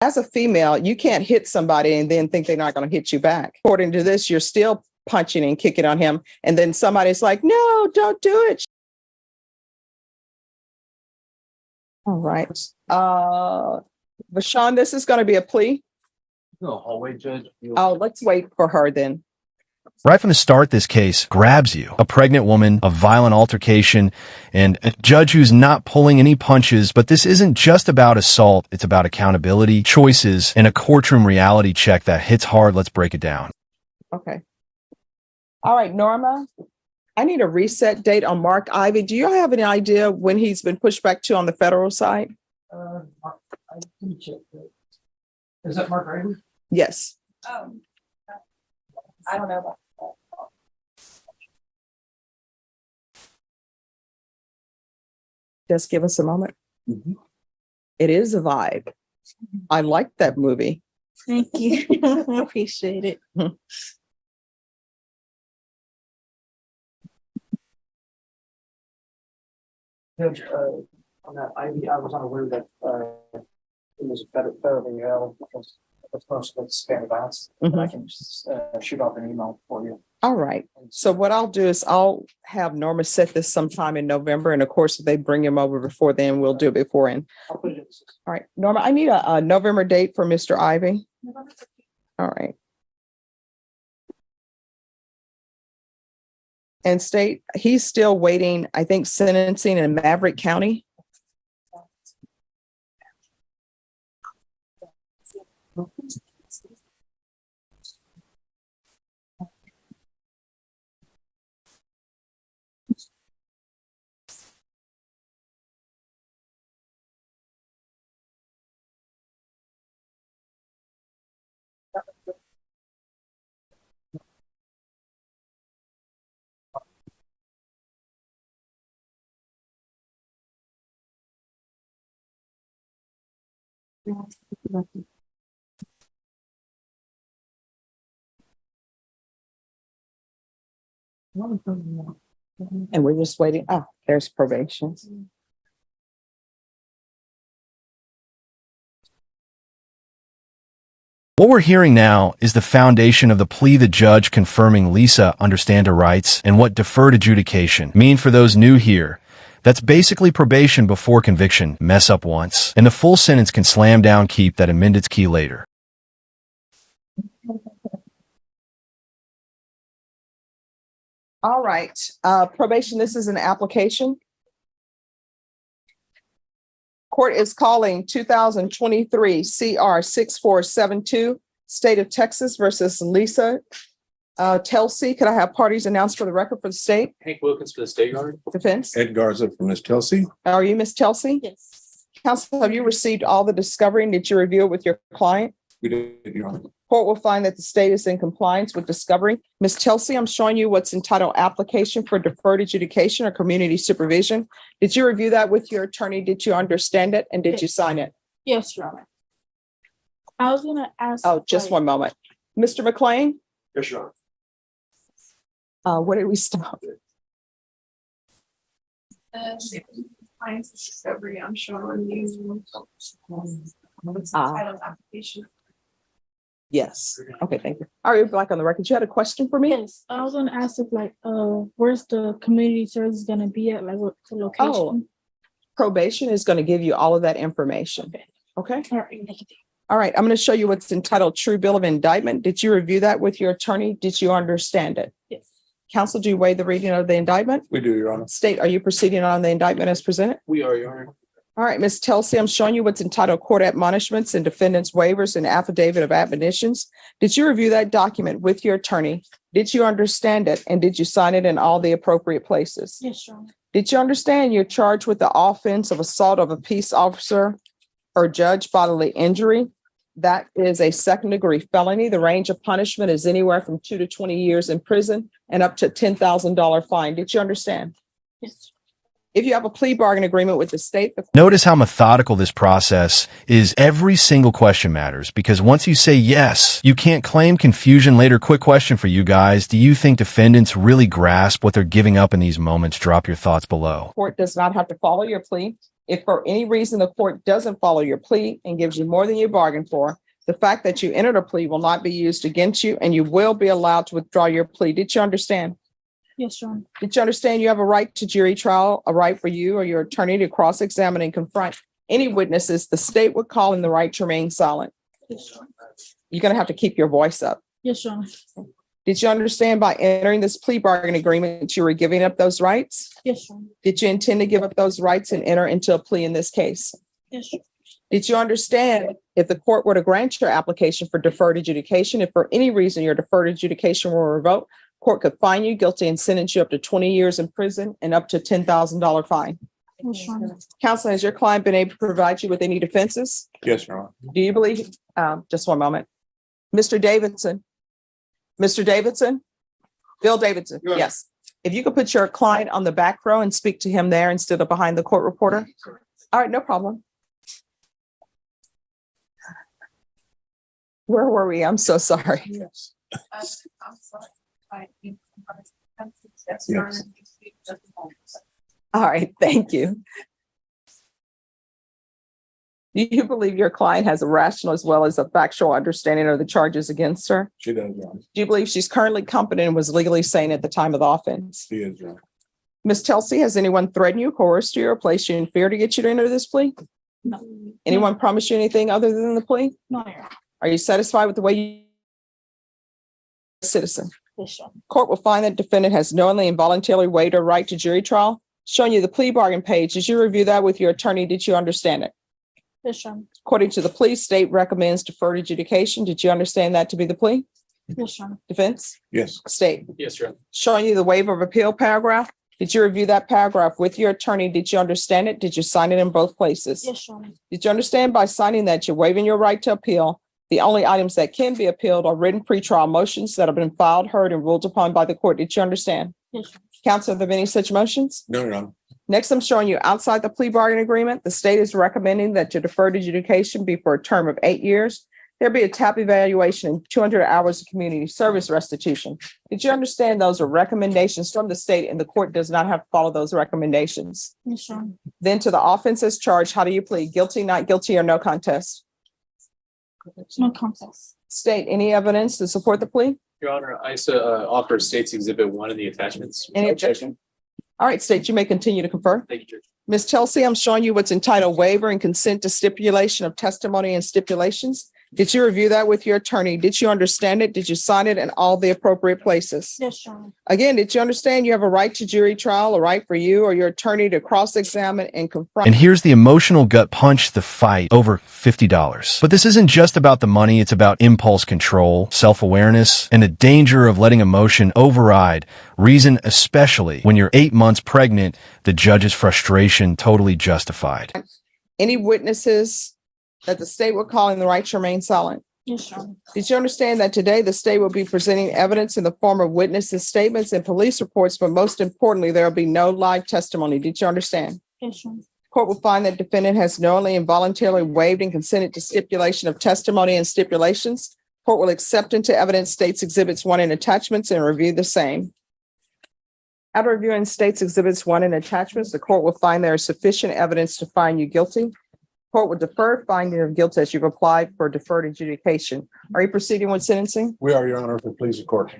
As a female, you can't hit somebody and then think they're not going to hit you back. According to this, you're still punching and kicking on him. And then somebody's like, no, don't do it. All right. Vashawn, this is going to be a plea. No, hallway judge. Oh, let's wait for her then. Right from the start, this case grabs you. A pregnant woman, a violent altercation, and a judge who's not pulling any punches. But this isn't just about assault. It's about accountability, choices, and a courtroom reality check that hits hard. Let's break it down. Okay. All right, Norma, I need a reset date on Mark Ivy. Do you have any idea when he's been pushed back to on the federal side? I can check that. Is that Mark Ivy? Yes. I don't know about that. Just give us a moment. Mm-hmm. It is a vibe. I like that movie. Thank you. I appreciate it. Judge, on that Ivy, I was unaware that it was a federal jail because it's most of it's Spanish violence. I can shoot off an email for you. All right. So what I'll do is I'll have Norma set this sometime in November. And of course, if they bring him over before then, we'll do it beforehand. I'll put it in. All right. Norma, I need a November date for Mr. Ivy. All right. And state, he's still waiting, I think, sentencing in Maverick County. And we're just waiting. Oh, there's probation. What we're hearing now is the foundation of the plea, the judge confirming Lisa understand her rights and what deferred adjudication mean for those new here. That's basically probation before conviction. Mess up once, and the full sentence can slam down, keep that amended key later. All right. Probation, this is an application. Court is calling 2023 CR 6472, State of Texas versus Lisa Telsey. Could I have parties announced for the record for the state? Hank Wilkins for the State Guard. Defense. Ed Garza from Ms. Telsey. Are you Ms. Telsey? Yes. Counsel, have you received all the discovery and did you review it with your client? We did, Your Honor. Court will find that the state is in compliance with discovery. Ms. Telsey, I'm showing you what's entitled application for deferred adjudication or community supervision. Did you review that with your attorney? Did you understand it? And did you sign it? Yes, Your Honor. I was gonna ask. Oh, just one moment. Mr. McLean, Yes, Your Honor. where did we stop? Compliance with discovery, I'm showing you. Title application. Yes. Okay, thank you. All right, back on the record. You had a question for me? Yes, I was gonna ask if where's the community service gonna be at, like what the location? Oh, probation is going to give you all of that information. Okay. All right, thank you. All right. I'm going to show you what's entitled True Bill of Indictment. Did you review that with your attorney? Did you understand it? Yes. Counsel, do you waive the reading of the indictment? We do, Your Honor. State, are you proceeding on the indictment as presented? We are, Your Honor. All right, Ms. Telsey, I'm showing you what's entitled Court Admonishments and Defendants Waivers and Affidavit of Admonitions. Did you review that document with your attorney? Did you understand it? And did you sign it in all the appropriate places? Yes, Your Honor. Did you understand you're charged with the offense of assault of a peace officer or judge bodily injury? That is a second-degree felony. The range of punishment is anywhere from 2 to 20 years in prison and up to $10,000 fine. Did you understand? Yes. If you have a plea bargain agreement with the state, Notice how methodical this process is. Every single question matters because once you say yes, you can't claim confusion later. Quick question for you guys. Do you think defendants really grasp what they're giving up in these moments? Drop your thoughts below. court does not have to follow your plea. If for any reason the court doesn't follow your plea and gives you more than you bargained for, the fact that you entered a plea will not be used against you and you will be allowed to withdraw your plea. Did you understand? Yes, Your Honor. Did you understand you have a right to jury trial, a right for you or your attorney to cross-examine and confront any witnesses the state would call in the right to remain silent? Yes, Your Honor. You're going to have to keep your voice up. Yes, Your Honor. Did you understand by entering this plea bargain agreement, you were giving up those rights? Yes, Your Honor. Did you intend to give up those rights and enter into a plea in this case? Yes, Your Honor. Did you understand if the court were to grant your application for deferred adjudication, if for any reason your deferred adjudication were revoked, court could find you guilty and sentence you up to 20 years in prison and up to $10,000 fine? Yes, Your Honor. Counsel, has your client been able to provide you with any defenses? Yes, Your Honor. Do you believe, just one moment. Mr. Davidson, Bill Davidson, Yes. yes. If you could put your client on the back row and speak to him there instead of behind the court reporter. All right, no problem. Where were we? I'm so sorry. Yes. I'm sorry. Yes. All right, thank you. Do you believe your client has a rational as well as a factual understanding of the charges against her? She does, Your Honor. Do you believe she's currently competent and was legally sane at the time of the offense? She is, Your Honor. Ms. Telsey, has anyone threatened you, coerced you, or placed you in fear to get you to enter this plea? No. Anyone promised you anything other than the plea? No, Your Honor. Are you satisfied with the way you citizen? Yes, Your Honor. Court will find that defendant has knowingly and voluntarily waived her right to jury trial. Showing you the plea bargain page. Did you review that with your attorney? Did you understand it? Yes, Your Honor. According to the plea, state recommends deferred adjudication. Did you understand that to be the plea? Yes, Your Honor. Defense? Yes. State. Yes, Your Honor. Showing you the waiver of appeal paragraph. Did you review that paragraph with your attorney? Did you understand it? Did you sign it in both places? Yes, Your Honor. Did you understand by signing that you're waiving your right to appeal? The only items that can be appealed are written pretrial motions that have been filed, heard, and ruled upon by the court. Did you understand? Yes, Your Honor. Counsel, have there been any such motions? No, Your Honor. Next, I'm showing you outside the plea bargain agreement. The state is recommending that your deferred adjudication be for a term of 8 years. There be a TAP evaluation and 200 hours of community service restitution. Did you understand those are recommendations from the state and the court does not have to follow those recommendations? Yes, Your Honor. Then to the offenses charged, how do you plead? Guilty, not guilty, or no contest? No contest. State, any evidence to support the plea? Your Honor, I offer State's Exhibit 1 in the attachments. Any objection? All right, state, you may continue to confer. Thank you, Judge. Ms. Telsey, I'm showing you what's entitled waiver and consent to stipulation of testimony and stipulations. Did you review that with your attorney? Did you understand it? Did you sign it in all the appropriate places? Yes, Your Honor. Again, did you understand you have a right to jury trial, a right for you or your attorney to cross-examine and confront? And here's the emotional gut punch, the fight over $50. But this isn't just about the money. It's about impulse control, self-awareness, and the danger of letting emotion override reason, especially when you're 8 months pregnant. The judge's frustration totally justified. Any witnesses that the state will call in the right to remain silent? Yes, Your Honor. Did you understand that today the state will be presenting evidence in the form of witnesses' statements and police reports, but most importantly, there will be no live testimony? Did you understand? Yes, Your Honor. Court will find that defendant has knowingly and voluntarily waived and consented to stipulation of testimony and stipulations. Court will accept into evidence State's Exhibits 1 and attachments and review the same. After reviewing State's Exhibits 1 and attachments, the court will find there is sufficient evidence to find you guilty. Court will defer finding of guilt as you've applied for deferred adjudication. Are you proceeding with sentencing? We are, Your Honor, if it please the court.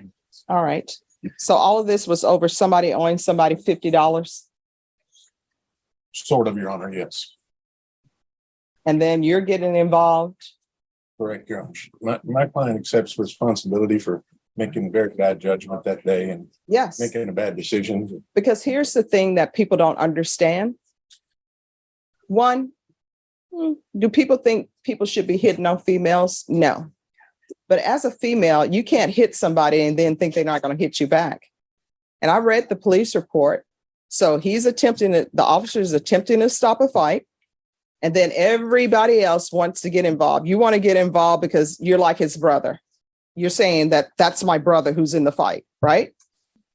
All right. So all of this was over somebody owing somebody $50, Sort of, Your Honor, yes. and then you're getting involved. Correct, Your Honor. My client accepts responsibility for making a very bad judgment that day and Yes, making a bad decision. because here's the thing that people don't understand. One, do people think people should be hitting on females? No. But as a female, you can't hit somebody and then think they're not going to hit you back. And I read the police report. So the officer is attempting to stop a fight. And then everybody else wants to get involved. You want to get involved because you're like his brother. You're saying that that's my brother who's in the fight, right?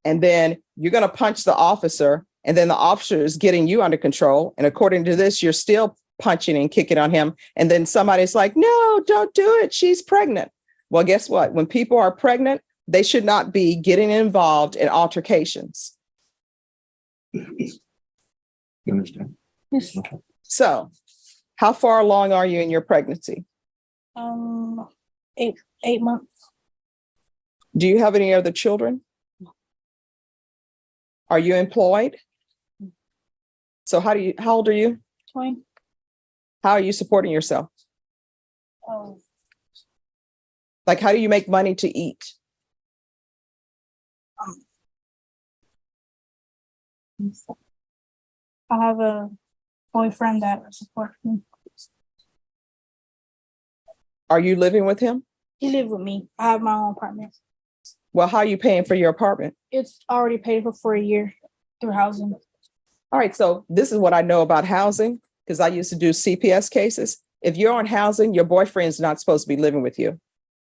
And then you're going to punch the officer, and then the officer is getting you under control. And according to this, you're still punching and kicking on him. And then somebody's like, no, don't do it. She's pregnant. Well, guess what? When people are pregnant, they should not be getting involved in altercations. You understand? Yes. So how far along are you in your pregnancy? 8 months. Do you have any other children? Are you employed? So how old are you? 20. How are you supporting yourself? Oh, Like, how do you make money to eat? I have a boyfriend that supports me. Are you living with him? He lives with me. I have my own apartment. Well, how are you paying for your apartment? It's already paid for a year through housing. All right, so this is what I know about housing, because I used to do CPS cases. If you're on housing, your boyfriend's not supposed to be living with you.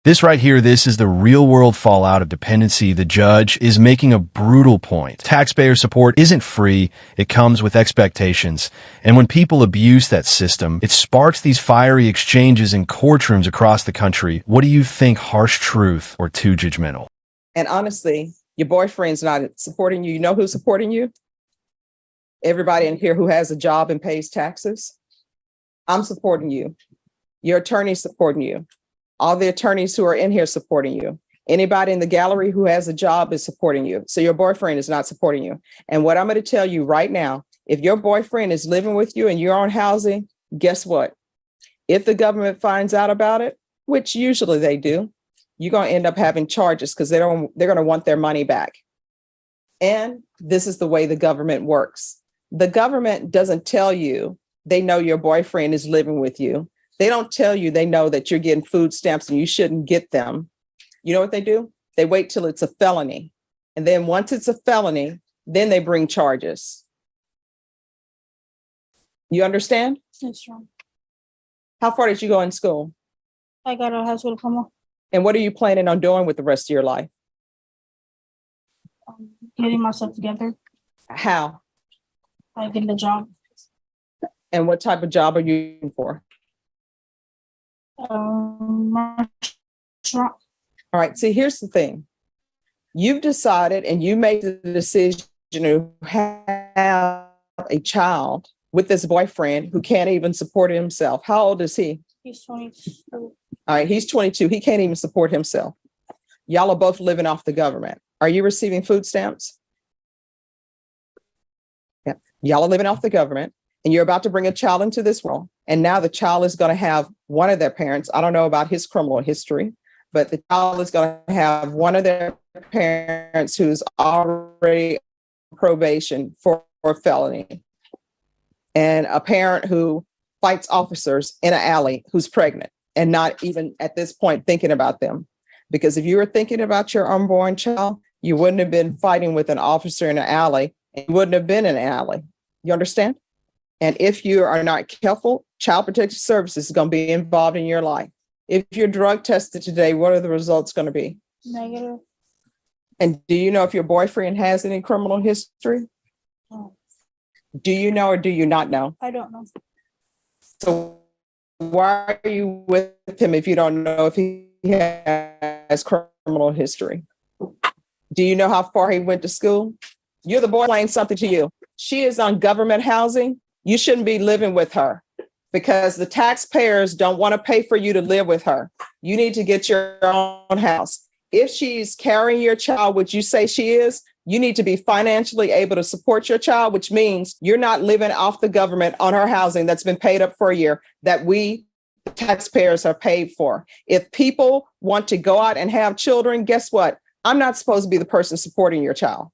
This right here, this is the real world fallout of dependency. The judge is making a brutal point. Taxpayer support isn't free. It comes with expectations. And when people abuse that system, it sparks these fiery exchanges in courtrooms across the country. What do you think? Harsh truth or too judgmental? And honestly, your boyfriend's not supporting you. You know who's supporting you? Everybody in here who has a job and pays taxes. I'm supporting you. Your attorney's supporting you. All the attorneys who are in here supporting you. Anybody in the gallery who has a job is supporting you. So your boyfriend is not supporting you. And what I'm going to tell you right now, if your boyfriend is living with you and you're on housing, guess what? If the government finds out about it, which usually they do, you're going to end up having charges because they're going to want their money back. And this is the way the government works. The government doesn't tell you they know your boyfriend is living with you. They don't tell you they know that you're getting food stamps and you shouldn't get them. You know what they do? They wait till it's a felony. And then once it's a felony, then they bring charges. You understand? That's wrong. How far did you go in school? I got a high school diploma. And what are you planning on doing with the rest of your life? Getting myself together. How? Like getting a job. And what type of job are you looking for? Restaurant. All right. See, here's the thing. You've decided and you made the decision to have a child with this boyfriend who can't even support himself. How old is he? He's 22. All right. He's 22. He can't even support himself. Y'all are both living off the government. Are you receiving food stamps? Yeah. Y'all are living off the government and you're about to bring a child into this world. And now the child is going to have one of their parents. I don't know about his criminal history, but the child is going to have one of their parents who's already on probation for a felony. And a parent who fights officers in an alley who's pregnant and not even at this point thinking about them. Because if you were thinking about your unborn child, you wouldn't have been fighting with an officer in an alley and you wouldn't have been in an alley. You understand? And if you are not careful, Child Protective Services is going to be involved in your life. If you're drug tested today, what are the results going to be? Negative. And do you know if your boyfriend has any criminal history? No. Do you know or do you not know? I don't know. So why are you with him if you don't know if he has criminal history? Do you know how far he went to school? You're the boy explain something to you. She is on government housing. You shouldn't be living with her because the taxpayers don't want to pay for you to live with her. You need to get your own house. If she's carrying your child, which you say she is, you need to be financially able to support your child, which means you're not living off the government on her housing that's been paid up for a year that we the taxpayers are paid for. If people want to go out and have children, guess what? I'm not supposed to be the person supporting your child.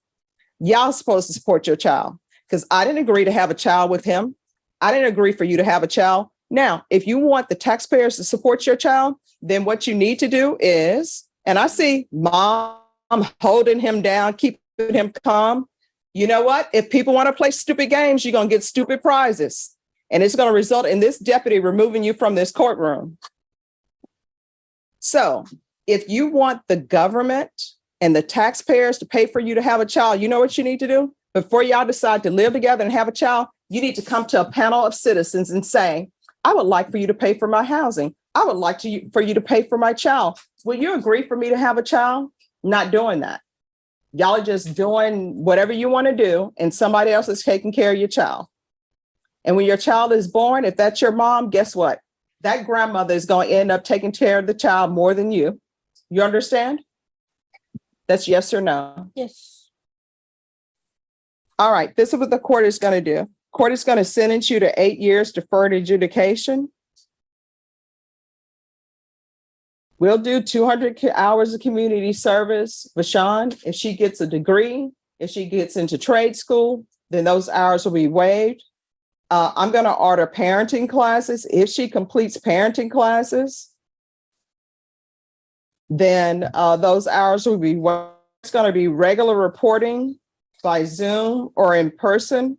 Y'all supposed to support your child because I didn't agree to have a child with him. I didn't agree for you to have a child. Now, if you want the taxpayers to support your child, then what you need to do is, and I see mom holding him down, keeping him calm. You know what? If people want to play stupid games, you're going to get stupid prizes. And it's going to result in this deputy removing you from this courtroom. So if you want the government and the taxpayers to pay for you to have a child, you know what you need to do? Before y'all decide to live together and have a child, you need to come to a panel of citizens and say, I would like for you to pay for my housing. I would like for you to pay for my child. Will you agree for me to have a child? Not doing that. Y'all are just doing whatever you want to do and somebody else is taking care of your child. And when your child is born, if that's your mom, guess what? That grandmother is going to end up taking care of the child more than you. You understand? That's yes or no. Yes. All right, this is what the court is going to do. Court is going to sentence you to 8 years deferred adjudication. We'll do 200 hours of community service. Vashawn, if she gets a degree, if she gets into trade school, then those hours will be waived. I'm going to order parenting classes. If she completes parenting classes, then those hours will be waived. It's going to be regular reporting by Zoom or in person,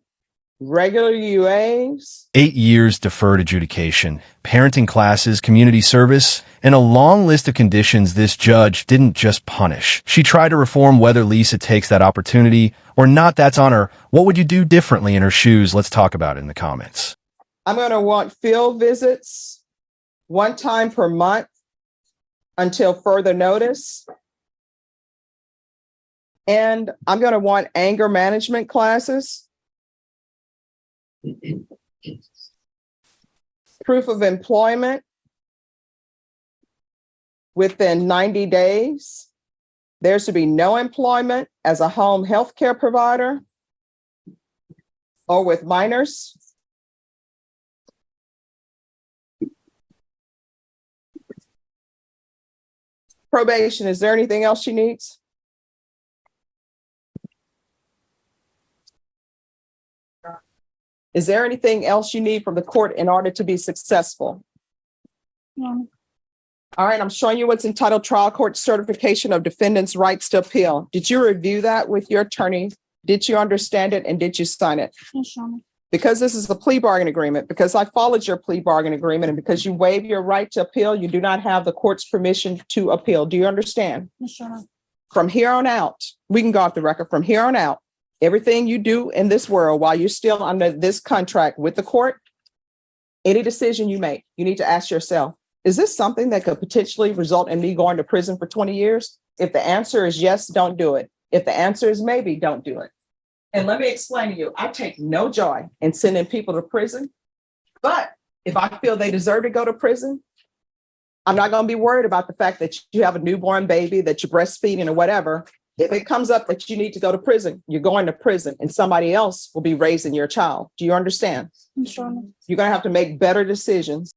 regular UAs. 8 years deferred adjudication, parenting classes, community service, and a long list of conditions this judge didn't just punish. She tried to reform whether Lisa takes that opportunity or not. That's on her. What would you do differently in her shoes? Let's talk about it in the comments. I'm going to want field visits 1 time per month until further notice. And I'm going to want anger management classes. Proof of employment within 90 days. There should be no employment as a home health care provider or with minors. Probation, is there anything else she needs? Is there anything else you need from the court in order to be successful? No. All right, I'm showing you what's entitled Trial Court Certification of Defendant's Rights to Appeal. Did you review that with your attorney? Did you understand it and did you sign it? Yes, Shawna. Because this is the plea bargain agreement, because I followed your plea bargain agreement, and because you waive your right to appeal, you do not have the court's permission to appeal. Do you understand? Yes, Shawna. From here on out, we can go off the record. From here on out, everything you do in this world while you're still under this contract with the court, any decision you make, you need to ask yourself, is this something that could potentially result in me going to prison for 20 years? If the answer is yes, don't do it. If the answer is maybe, don't do it. And let me explain to you, I take no joy in sending people to prison, but if I feel they deserve to go to prison, I'm not going to be worried about the fact that you have a newborn baby, that you're breastfeeding or whatever. If it comes up that you need to go to prison, you're going to prison and somebody else will be raising your child. Do you understand? Yes, Shawna. You're going to have to make better decisions.